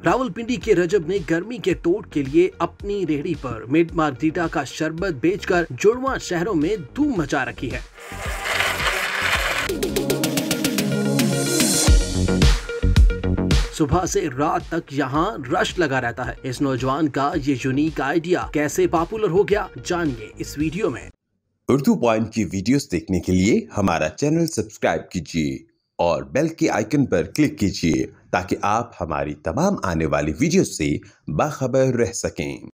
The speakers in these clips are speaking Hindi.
रावलपिंडी के रजब ने गर्मी के तोड़ के लिए अपनी रेहड़ी पर मिंट मार्गरीटा का शरबत बेचकर जुड़वा शहरों में धूम मचा रखी है। सुबह से रात तक यहाँ रश लगा रहता है। इस नौजवान का ये यूनिक आइडिया कैसे पॉपुलर हो गया, जानिए इस वीडियो में। उर्दू पॉइंट की वीडियोस देखने के लिए हमारा चैनल सब्सक्राइब कीजिए और बेल के आइकन पर क्लिक कीजिए ताकि आप हमारी तमाम आने वाली वीडियोस से बाखबर रह सकें।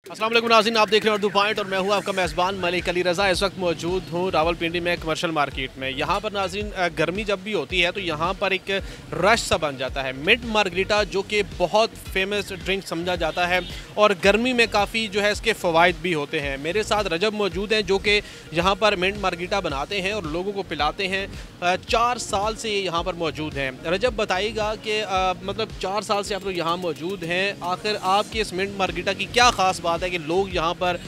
अस्सलाम वालेकुम नाज़रीन, आप देख रहे हैं उर्दू पॉइंट और मैं हूं आपका मेज़बान मलिक अली रज़ा। इस वक्त मौजूद हूं रावलपिंडी में कमर्शियल मार्केट में। यहां पर नाज़रीन गर्मी जब भी होती है तो यहां पर एक रश सा बन जाता है। मिंट मार्गरीटा जो कि बहुत फेमस ड्रिंक समझा जाता है और गर्मी में काफ़ी जो है इसके फ़वाइद भी होते हैं। मेरे साथ रजब मौजूद हैं जो कि यहाँ पर मिंट मार्गरीटा बनाते हैं और लोगों को पिलाते हैं। 4 साल से यहाँ पर मौजूद हैं। रजब बताइएगा कि मतलब 4 साल से आप लोग यहाँ मौजूद हैं, आखिर आपके इस मिंट मार्गरीटा की क्या ख़ास बात है कि लोग यहाँ पर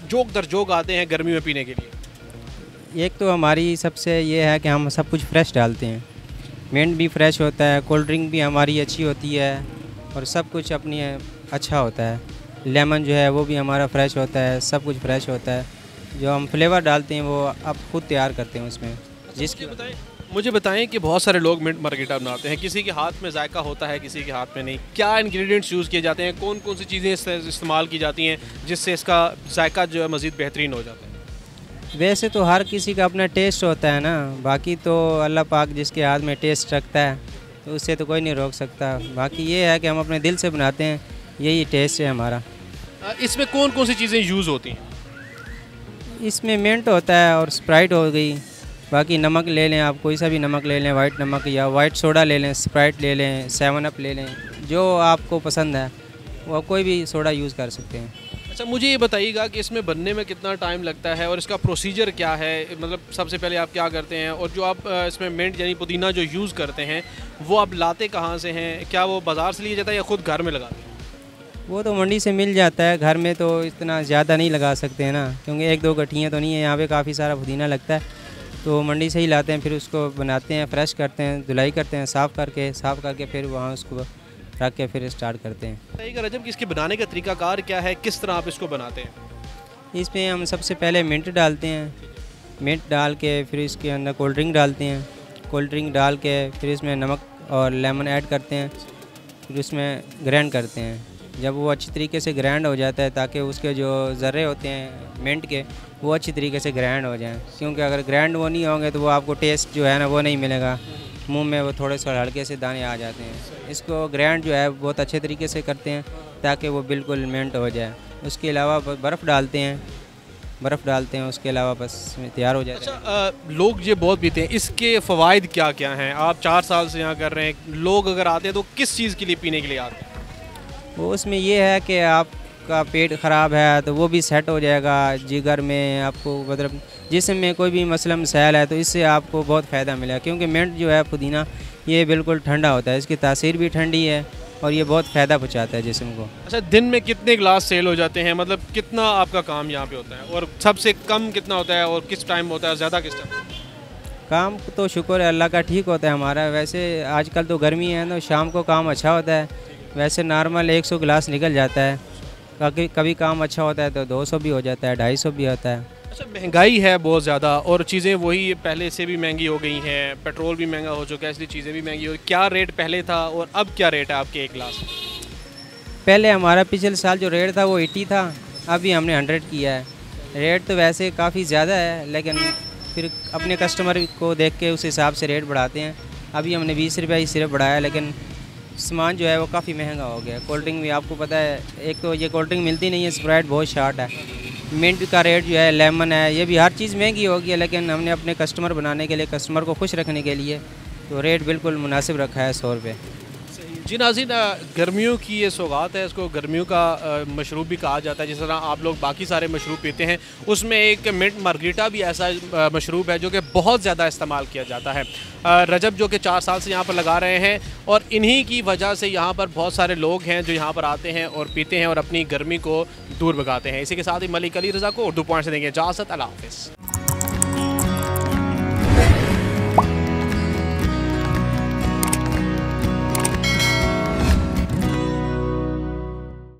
जोक दर जोक आते हैं गर्मी में पीने के लिए? एक तो हमारी सबसे ये है कि हम सब कुछ फ्रेश डालते हैं। मिंट भी फ्रेश होता है, कोल्ड ड्रिंक भी हमारी अच्छी होती है और सब कुछ अपनी अच्छा होता है। लेमन जो है वो भी हमारा फ्रेश होता है, सब कुछ फ्रेश होता है। जो हम फ्लेवर डालते हैं वो आप खुद तैयार करते हैं उसमें। मुझे बताएं कि बहुत सारे लोग मिंट मार्गरीटा बनाते हैं, किसी के हाथ में जायका होता है, किसी के हाथ में नहीं। क्या इंग्रेडिएंट्स यूज़ किए जाते हैं, कौन कौन सी चीज़ें इस्तेमाल की जाती हैं जिससे इसका जायका जो है मज़ीद बेहतरीन हो जाता है? वैसे तो हर किसी का अपना टेस्ट होता है ना, बाकी तो अल्लाह पाक जिसके हाथ में टेस्ट रखता है तो उससे तो कोई नहीं रोक सकता। बाकी ये है कि हम अपने दिल से बनाते हैं, यही टेस्ट है हमारा। इसमें कौन कौन सी चीज़ें यूज़ होती हैं? इसमें मिंट होता है और स्प्राइट हो गई। बाकी नमक ले लें, आप कोई सा भी नमक ले लें, वाइट नमक या वाइट सोडा ले लें, स्प्राइट ले लें, 7 अप ले लें, जो आपको पसंद है वो कोई भी सोडा यूज़ कर सकते हैं। अच्छा, मुझे ये बताइएगा कि इसमें बनने में कितना टाइम लगता है और इसका प्रोसीजर क्या है? मतलब सबसे पहले आप क्या करते हैं और जो आप इसमें मिंट यानी पुदीना जो यूज़ करते हैं वो आप लाते कहाँ से हैं? क्या वो बाज़ार से लिया जाता है या ख़ुद घर में लगाते हैं? वो तो मंडी से मिल जाता है, घर में तो इतना ज़्यादा नहीं लगा सकते हैं ना, क्योंकि 1-2 गठियाँ तो नहीं है। यहाँ पे काफ़ी सारा पुदीना लगता है तो मंडी से ही लाते हैं, फिर उसको बनाते हैं, फ्रेश करते हैं, धुलाई करते हैं, साफ़ करके फिर वहाँ उसको रख के फिर स्टार्ट करते हैं। बताइएगा रजब कि इसके बनाने का तरीकाकार क्या है, किस तरह आप इसको बनाते हैं? इसमें हम सबसे पहले मिंट डालते हैं, मिंट डाल के फिर इसके अंदर कोल्ड ड्रिंक डालते हैं, कोल्ड ड्रिंक डाल के फिर इसमें नमक और लेमन ऐड करते हैं, फिर उसमें ग्राइंड करते हैं। जब वो अच्छी तरीके से ग्राइंड हो जाता है ताकि उसके जो ज़र्रे होते हैं मिंट के वो अच्छी तरीके से ग्राइंड हो जाएं, क्योंकि अगर ग्राइंड वो नहीं होंगे तो वो आपको टेस्ट जो है ना वो नहीं मिलेगा, मुंह में वो थोड़े से हल्के से दाने आ जाते हैं। इसको ग्राइंड जो है बहुत अच्छे तरीके से करते हैं ताकि वो बिल्कुल मिंट हो जाए। उसके अलावा बर्फ़ डालते हैं, उसके अलावा बस तैयार हो जाता है। अच्छा, लोग ये बहुत पीते हैं, इसके फ़वाइद क्या क्या हैं? आप 4 साल से यहाँ कर रहे हैं, लोग अगर आते हैं तो किस चीज़ के लिए पीने के लिए आते हैं? वो उसमें ये है कि आपका पेट ख़राब है तो वो भी सेट हो जाएगा। जिगर में आपको मतलब जिस्म में कोई भी मसला मसाइल है तो इससे आपको बहुत फ़ायदा मिलेगा, क्योंकि मिंट जो है पुदीना ये बिल्कुल ठंडा होता है, इसकी तासीर भी ठंडी है और ये बहुत फ़ायदा पहुँचाता है जिस्म को। अच्छा, दिन में कितने गिलास सेल हो जाते हैं? मतलब कितना आपका काम यहाँ पे होता है और सबसे कम कितना होता है और किस टाइम होता है, ज़्यादा किस टाइम? काम तो शुक्र है अल्लाह का ठीक होता है हमारा। वैसे आजकल तो गर्मी है तो शाम को काम अच्छा होता है। वैसे नॉर्मल 100 गिलास निकल जाता है, कभी काम अच्छा होता है तो 200 भी हो जाता है, 250 भी होता है। अच्छा, महंगाई है बहुत ज़्यादा और चीज़ें वही पहले से भी महंगी हो गई हैं, पेट्रोल भी महंगा हो चुका है, इसलिए चीज़ें भी महंगी हो गई। क्या रेट पहले था और अब क्या रेट है आपके 1 गिलास? पहले हमारा पिछले साल जो रेट था वो 80 था, अभी हमने 100 किया है। रेट तो वैसे काफ़ी ज़्यादा है लेकिन फिर अपने कस्टमर को देख के उस हिसाब से रेट बढ़ाते हैं। अभी हमने 20 रुपये ही सिर्फ बढ़ाया, लेकिन सामान जो है वो काफ़ी महंगा हो गया। कोल्ड ड्रिंक भी आपको पता है, एक तो ये कोल्ड ड्रिंक मिलती नहीं है, स्प्राइट बहुत शार्ट है, मिंट का रेट जो है, लेमन है, ये भी हर चीज़ महंगी हो गई है। लेकिन हमने अपने कस्टमर बनाने के लिए, कस्टमर को खुश रखने के लिए तो रेट बिल्कुल मुनासिब रखा है, 100 रुपये। जी नाज़रीन, गर्मियों की ये सौगात है, इसको गर्मियों का मशरूब भी कहा जाता है। जिस तरह आप लोग बाकी सारे मशरूब पीते हैं उसमें एक मिंट मार्गरीटा भी ऐसा मशरूब है जो कि बहुत ज़्यादा इस्तेमाल किया जाता है। रजब जो कि 4 साल से यहाँ पर लगा रहे हैं और इन्हीं की वजह से यहाँ पर बहुत सारे लोग हैं जो यहाँ पर आते हैं और पीते हैं और अपनी गर्मी को दूर भगाते हैं। इसी के साथ ही मलिक अली रज़ा को उर्दू पॉइंट से देंगे इजाज़त। अल्लाह हाफ़िज़।